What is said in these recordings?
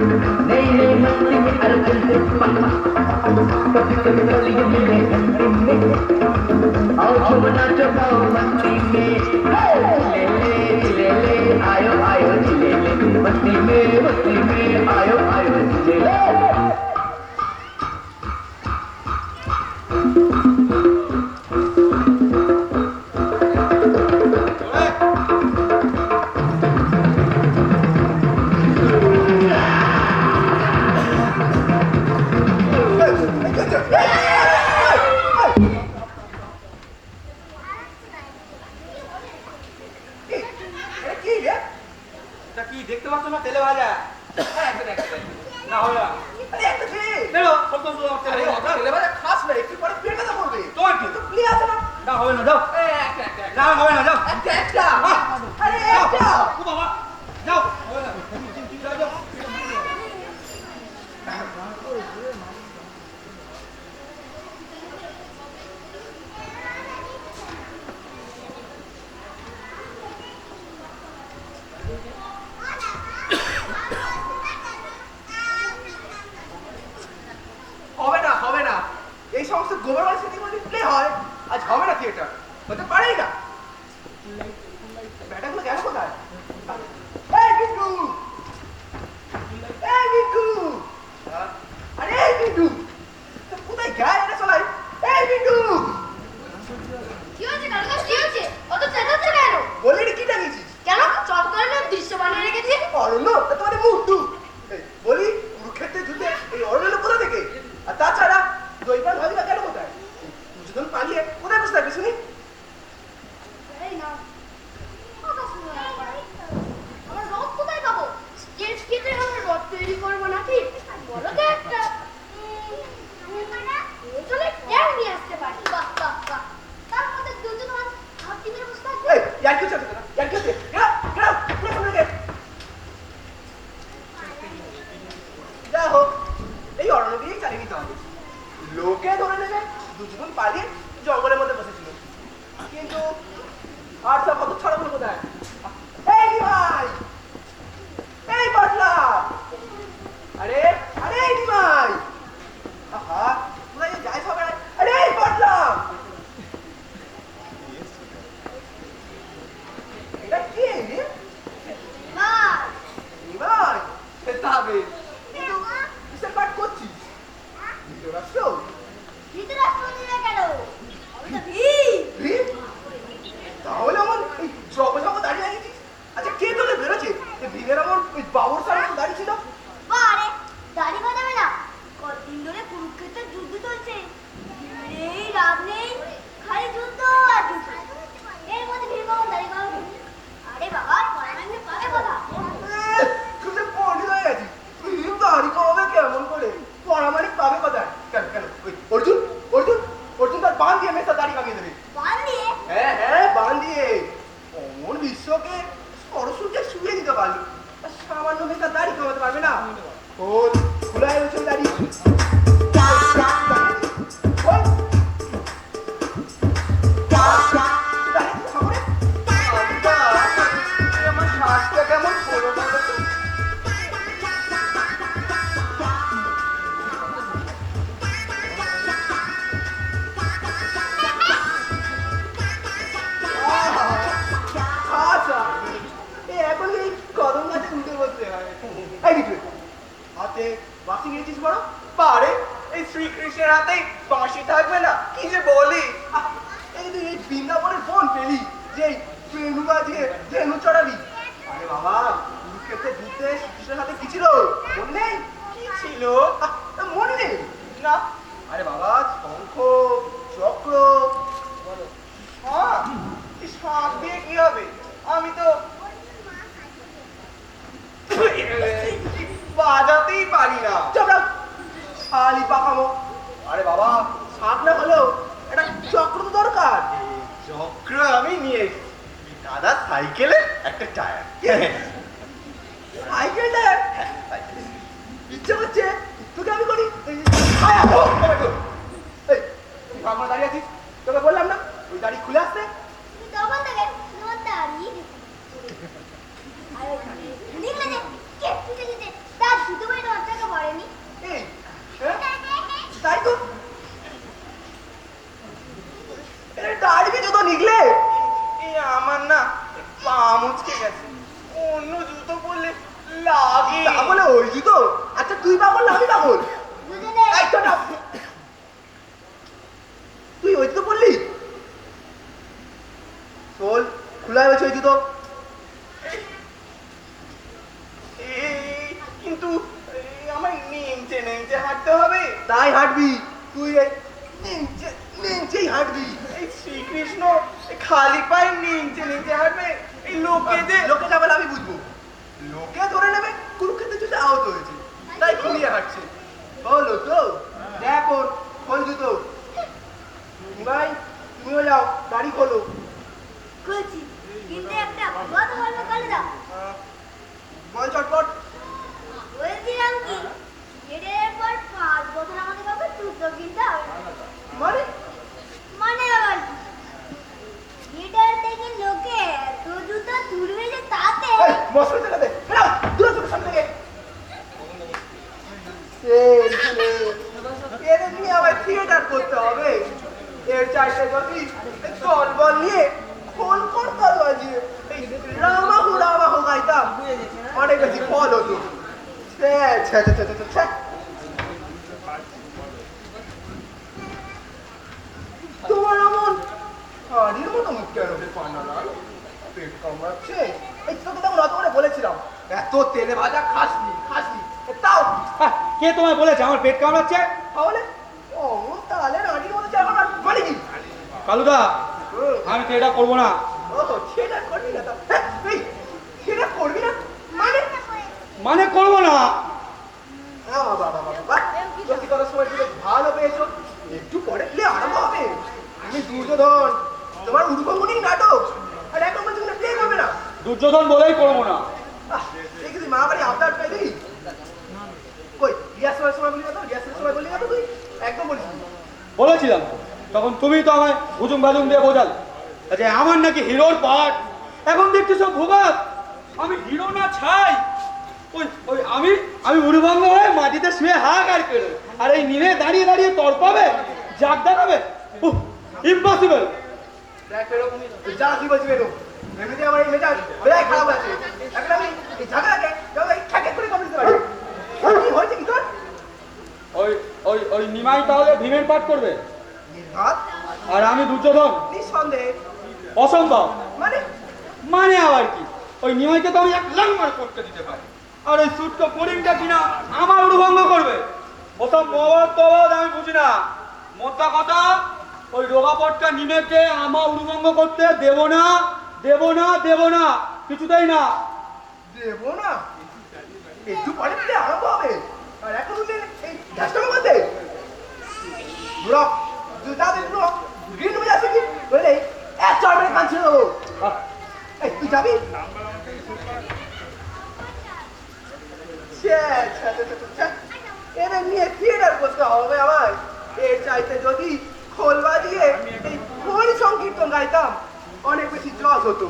नई नई मस्ती में अरबन कभी कभी गलियों में आओ झूमना चबाओ मस्ती में ले आयो आयो ले मस्ती में आयो आयो ले নিকলে যে কে ওই জুতো? আচ্ছা তুই পাগল না আমি পাগল? এই তো না, তুই ওই জুতো পরলি? শোল খোলা হয়েছে ওই জুতো। কিন্তু আমার নেমচে নেমচে হাঁটতে হবে। তাই হাঁটবি তুই, নেমচে নেমচেই হাঁটবি। এই শ্রীকৃষ্ণ খালি পায়ে নেমচে নেমচে হাঁটবে, এই লোকে যে লোকে যাবে আমি বুঝবো, লোকে ধরে নেবে কুরুক্ষেত্রে যুদ্ধে আহত হয়েছে তাই খুঁড়িয়ে হাঁটছে। হলো তো দেখো খোল জুতো। ভাই তুমিও যাও, গাড়ি খোলো। খুলছি, কিন্তু একটা কথা বলবো কালুদা। বল চটপট। বলছিলাম কি, এটার পর 5 বছর আমাদের কাউকে জুতো কিনতে হবে না। মানে মানে আবার কি? এটার থেকে লোকে তো জুতো তুলবে যে তাতে। এই মশলা চালাতে বেরাও দূরে দূরে সামনে থেকে। এর নিয়ে আবার থিয়েটার করতে হবে। এর চাইতে যদি দল বল নিয়ে খোল করতাল বাজিয়ে এই রামাহু গাইতাম অনেক বেশি ফল হতো। তোমার এমন হাড়ির মতো মুখ কেন রে পান্নালাল? পেট কামড়াচ্ছে? এই তোকে তখন অত করে বলেছিলাম এত তেলে ভাজা খাসনি খাসনি, তাও কে তোমায় বলেছে আমার পেট কামড়াচ্ছে? তাহলে অমন তাহলে হাড়ির মতো চা খাবার মানে কি? কালুদা আমি তো এটা করবো না। ও সেটা করবি না তো? এই সেটা করবি না মানে? মানে করবো না। বাবা সত্যি করার সময় তুমি ভালো পেয়েছো, একটু পরে প্লে আরম্ভ হবে। আমি দুর্যোধন, তোমার উর্বমণি নাটক, আর এখন বলছি প্লে করবে না। দুর্যোধন বলেই করবো না। দেখি তুই মা বাড়ি আবদার পেয়ে দিই। কই রিহার্সালের সময় বলি না তো? রিহার্সালের সময় বলি না তো তুই? একদম বলিস নি। বলেছিলাম তখন তুমি তো আমায় হুজুম বাজুম দিয়ে বোঝাল যে আমার নাকি হিরোর পাঠ। এখন দেখছি সব ভোগাত। আমি হিরো না ছাই। ওই ওই আমি আমি উড়ুভঙ্গ হয়ে মাটিতে শুয়ে হাহাকার করে, আর এই নিমে দাঁড়িয়ে দাঁড়িয়ে তড়পাবে, জাগ দেখাবে, ইম্পসিবল। দেখ এরকমই যা কি বলছি বেরো। এমনিতে আমার এই মেজাজ বেলায় খারাপ আছে। এখন আমি এই ঝাঁকাকে ঠেকে করে কমে দিতে পারি। কি হয়েছে কি তোর? ওই ওই ওই নিমাই তাহলে ভীমের পাঠ করবে নির্ঘাত আর আমি দুর্যোধন? নিঃসন্দেহে। অসম্ভব। মানে মানে আবার কি? ওই নিমাইকে তো আমি এক লাঙ্গর করতে দিতে পারি, আর ওই সুটকো করিমটা কিনা আমার উড়ুভঙ্গ করবে। ওসব মবাদ তবাদ আমি বুঝি না। মোদ্দা কথা, ওই রোগাপটটা নিমেকে আমার উড়ুভঙ্গ করতে দেব না, দেব না, দেব না, কিছুতেই না। দেবো না? একটু পরে প্লে আরম্ভ হবে, আর এখন উঠে এই ঘাসটার মধ্যে ব্লক জুতা দিন ব্লক গ্রিন হয়ে আসে কি বলে এক চড়বে কাঁদছে দেবো। এই তুই যাবি? এদের নিয়ে থিয়েটার করতে হবে আমার। এর চাইতে যদি খোল বাজিয়ে এই হরি সংকীর্তন গাইতাম অনেক বেশি জজ হতো।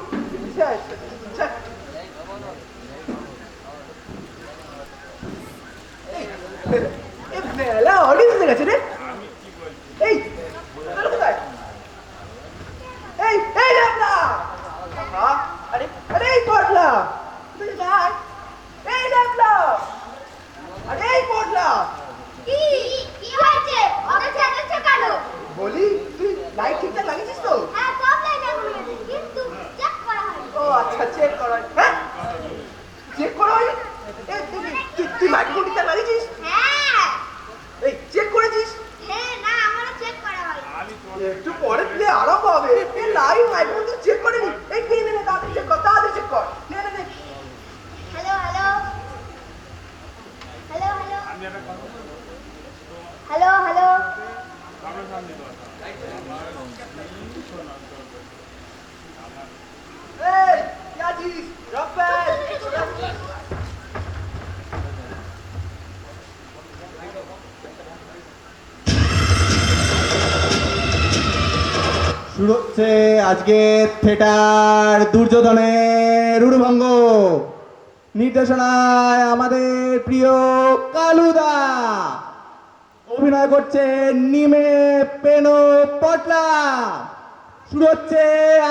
মেলা অডিয়েন্স হয়ে গেছে রে। এই কোথায়? এই এই ল্যাপলা, আরে আরে এই পটলা, এই ল্যাপলা, আরে এই পটলা। কি কি হয়েছে? ওটা চেঁচাচ্ছে কেন? বলি তুই লাইট ঠিকঠাক লাগিয়েছিস তো? হ্যাঁ, সব লাইট এখন হয়েছে, কিন্তু চেক করা হয়নি। ও আচ্ছা, চেক করা হয়। হ্যাঁ চেক করা হয়? তুই মাইক্রোফোন ঠিকঠাক লাগিয়েছিস? হ্যাঁ এই চেক করেছিস? হ্যাঁ, না আমারও চেক করা হয়নি। একটু পরে প্লে আরম্ভ হবে। এই লাইভ মাইক্রোফোন তুই চেক করিনি? এই নে নে নে, তাড়াতাড়ি চেক কর, তাড়াতাড়ি চেক কর। নে নে নে। Hello hello hello hello hello hello. এই क्या चीज रफेल শুরু হচ্ছে আজকে থিয়েটার দুর্যোধনের উড়ুভঙ্গ। নির্দেশনায় আমাদের প্রিয় কালুদা, অভিনয় করছে নিমে পেনো পটলা। শুরু হচ্ছে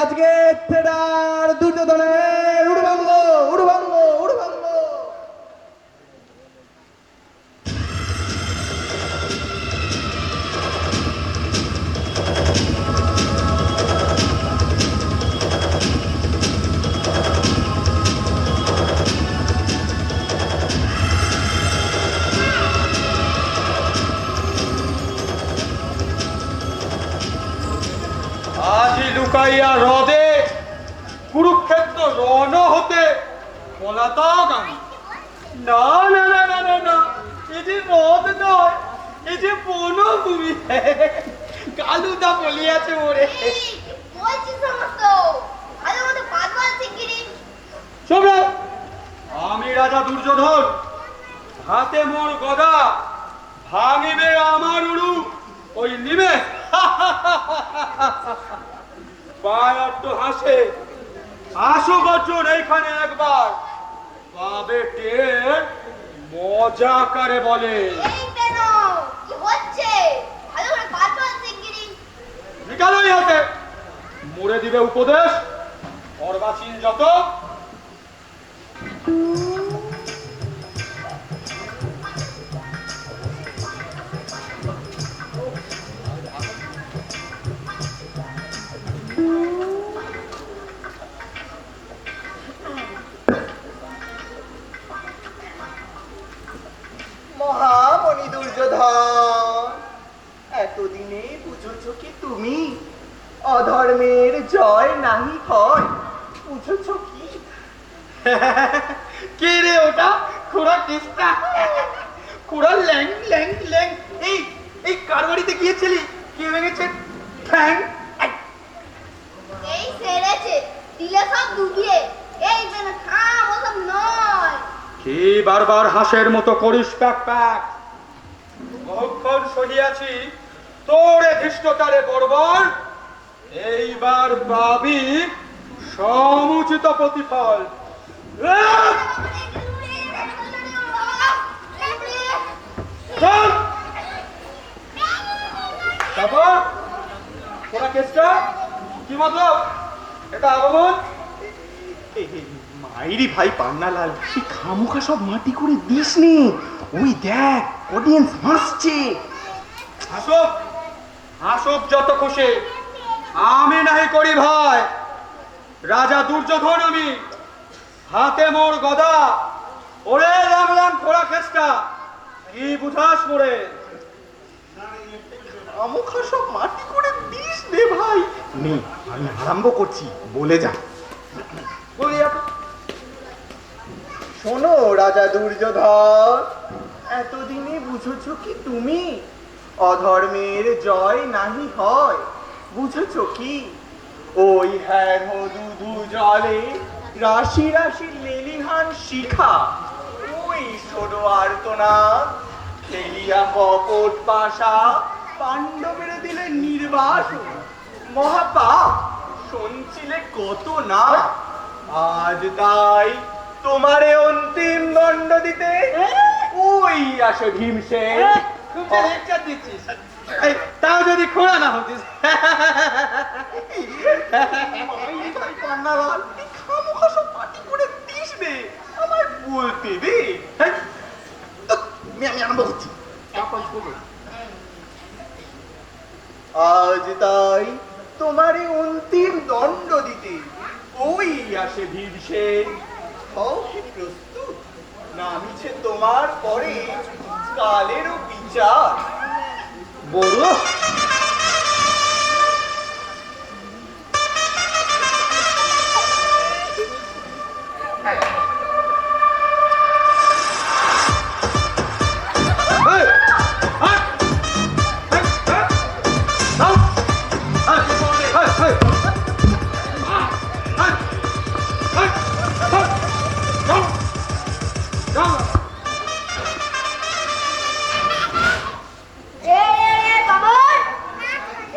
আজকে থিয়েটার দুর্যোধনের উড়ুভঙ্গ উড়ুভঙ্গ উড়ুভঙ্গ। পাইয়া হ্রদে কুরুক্ষেত্র রণ হতে পলাতক আমি। না না না না না না, এই যে হ্রদ নয়, এই যে বনভূমি। কালুদা বলিয়াছে ওরে। বলছি সমস্ত ভালো মতো পাতবাল শিগগিরি। শোনো, আমি রাজা দুর্যোধন, হাতে মোর গদা, ভাঙিবে আমার উড়ু ওই নিবে। বায়াট্ট হাসে, আসো গর্জন এইখানে একবার, পাবে টের মজা কারে বলে। এই কেন কি হচ্ছে? ভালো করে পাতবাল শিগগিরি। নিকালোই হাতে মুড়ে দিবে উপদেশ, অর্বাচীন যত। মহামণি দুর্যোধন, এতদিনে বুঝেছ কি তুমি অধর্মের জয় নাহি হয়? বুঝেছ কি? কে রে ওটা? খুড়া কিসটা? খুড়া ল্যাং ল্যাং ল্যাং। এই এই কার বাড়িতে গিয়েছিলি? কে ভেঙেছে ঠ্যাং? এই সেরেছে দিলে সব দুগিয়ে। এই কেন থাম, ওসব নয়। কি বারবার হাঁসের মতো করিস প্যাক প্যাক? বহুক্ষণ সহিয়াছি তোরে ধৃষ্টতারে বর্বর, এইবার পাবি সমুচিত প্রতিফল। চল তারপর ওরা কেসটা কি মতলব? এটা আগমন? মাইরি ভাই পান্নালাল, তুই খামোখা সব মাটি করে দিস নি। ওই দেখ, অডিয়েন্স হাসছে। হাসুক হাসুক যত খুশি, আমি নাহি করি ভয়। রাজা দুর্যোধন আমি, হাতে মোর গদা, ওরে রামলাম খোড়া খেসটা, কি বুঝাস মোরে? খামোখা সব মাটি করে দিস নে ভাই। নে, আমি আরম্ভ করছি, বলে যা। বলিয়া শোনো রাজা দুর্যোধন, এতদিনে বুঝেছ কি তুমি অধর্মের জয় নাহি হয়? বুঝেছ কি? ওই হ্যাঁ দুধু জলে রাশি রাশি লেলিহান শিখা, ওই ছোড়ো আর্তনা খেলিয়া কপট পাশা পাণ্ডবের দিলে নির্বাসন। মহাপাপ শুনছিলে কত না, আজ তাই তোমারে অন্তিম দণ্ড দিতে ওই আসে ভীমসেন। খুব যে লেকচার দিচ্ছিস, এই, তাও যদি খোড়া না হতিস। মাইরি ভাই পান্নালাল, এই খামোখা সব পাটি করে দিস নে, আমায় বলতে দে। হ্যাঁ, আমি আরম্ভ করছি। আজ তাই তোমারে অন্তিম দণ্ড দিতে ওই আসে ভীমসেন। হও কি প্রস্তুত? নামিছে তোমার পরে কালেরও বিচার। বড়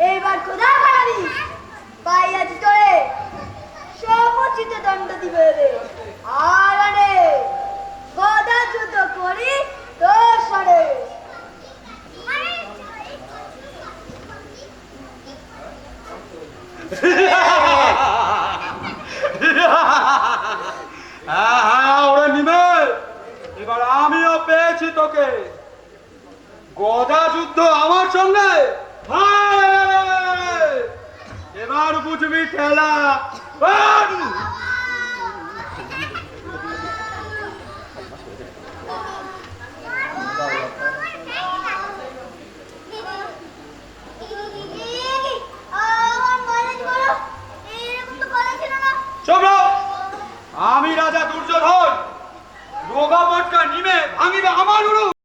এইবার কোথায় পালাবি? পাইয়াছি তোরে, সমুচিত দণ্ড দিবে রে। আর আরে গদা যুদ্ধ করি তোর সরে। হ্যাঁ ওরা নিবে। এবার আমিও পেয়েছি তোকে। গদা যুদ্ধ আমার সঙ্গে, এবার বুঝবি খেলা।